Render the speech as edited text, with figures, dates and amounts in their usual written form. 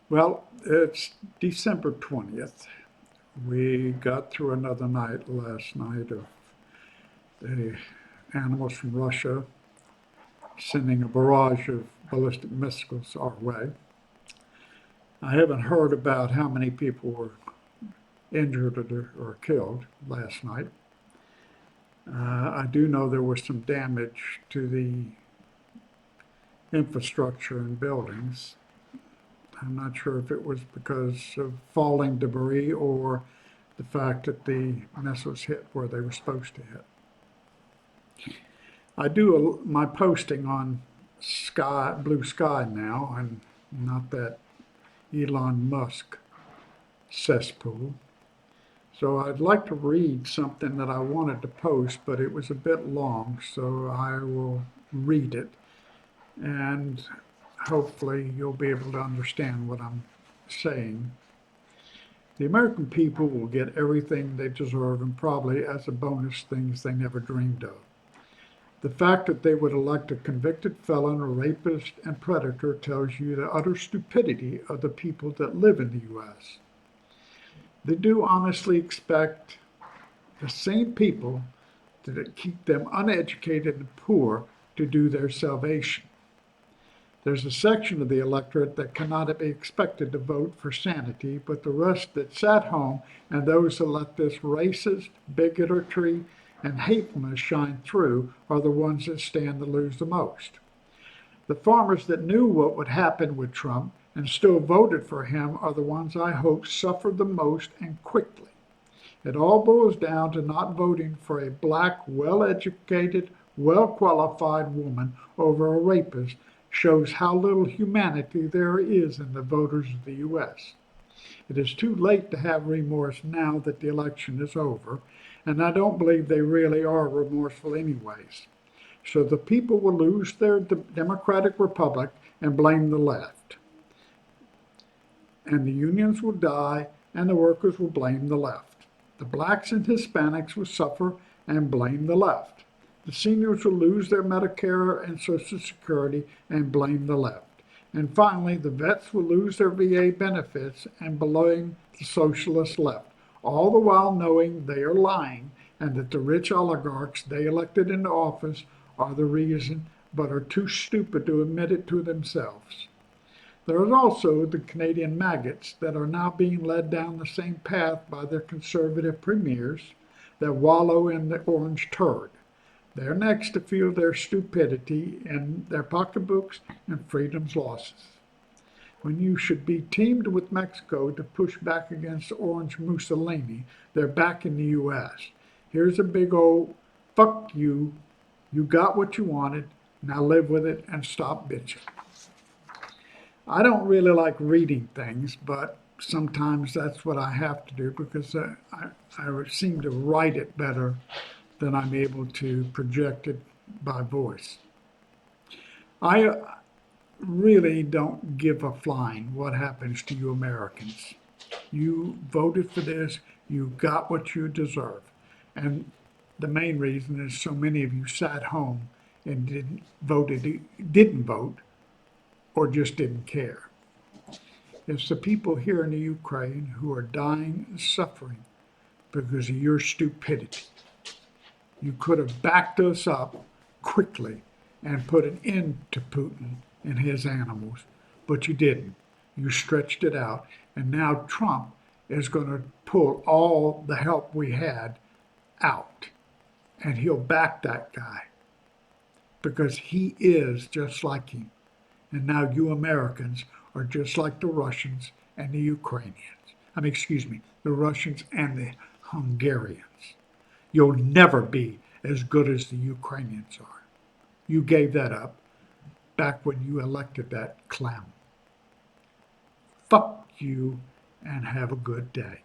Well, it's December 20th. We got through another night last night of the animals from Russia sending a barrage of ballistic missiles our way. I haven't heard about how many people were injured or killed last night. I do know there was some damage to the infrastructure and buildings. I'm not sure if it was because of falling debris or the fact that the missiles hit where they were supposed to hit. I do my posting on Blue Sky now, and not that Elon Musk cesspool. So I'd like to read something that I wanted to post, but it was a bit long, so I will read it, and hopefully you'll be able to understand what I'm saying. The American people will get everything they deserve, and probably as a bonus things they never dreamed of. The fact that they would elect a convicted felon, a rapist, and predator tells you the utter stupidity of the people that live in the U.S. They do honestly expect the same people that keep them uneducated and poor to do their salvation. There's a section of the electorate that cannot be expected to vote for sanity, but the rest that sat home and those that let this racist bigotry and hatefulness shine through are the ones that stand to lose the most. The farmers that knew what would happen with Trump and still voted for him are the ones I hope suffered the most and quickly. It all boils down to not voting for a black, well-educated, well-qualified woman over a rapist shows how little humanity there is in the voters of the U.S. It is too late to have remorse now that the election is over, and I don't believe they really are remorseful anyways. So the people will lose their democratic republic and blame the left. And the unions will die, and the workers will blame the left. The blacks and Hispanics will suffer and blame the left. The seniors will lose their Medicare and Social Security and blame the left. And finally, the vets will lose their VA benefits and blame the socialist left, all the while knowing they are lying and that the rich oligarchs they elected into office are the reason, but are too stupid to admit it to themselves. There are also the Canadian maggots that are now being led down the same path by their conservative premiers that wallow in the orange turd. They're next to feel their stupidity in their pocketbooks and freedom's losses. When you should be teamed with Mexico to push back against Orange Mussolini, they're back in the U.S. Here's a big old fuck you. You got what you wanted. Now live with it and stop bitching. I don't really like reading things, but sometimes that's what I have to do because I seem to write it better than I'm able to project it by voice. I really don't give a flying what happens to you Americans. You voted for this, you got what you deserve. And the main reason is so many of you sat home and didn't vote or just didn't care. It's the people here in the Ukraine who are dying and suffering because of your stupidity. You could have backed us up quickly and put an end to Putin and his animals, but you didn't. You stretched it out, and now Trump is going to pull all the help we had out, and he'll back that guy because he is just like him. And now you Americans are just like the Russians and the Ukrainians. The Russians and the Hungarians. You'll never be as good as the Ukrainians are. You gave that up back when you elected that clown. Fuck you and have a good day.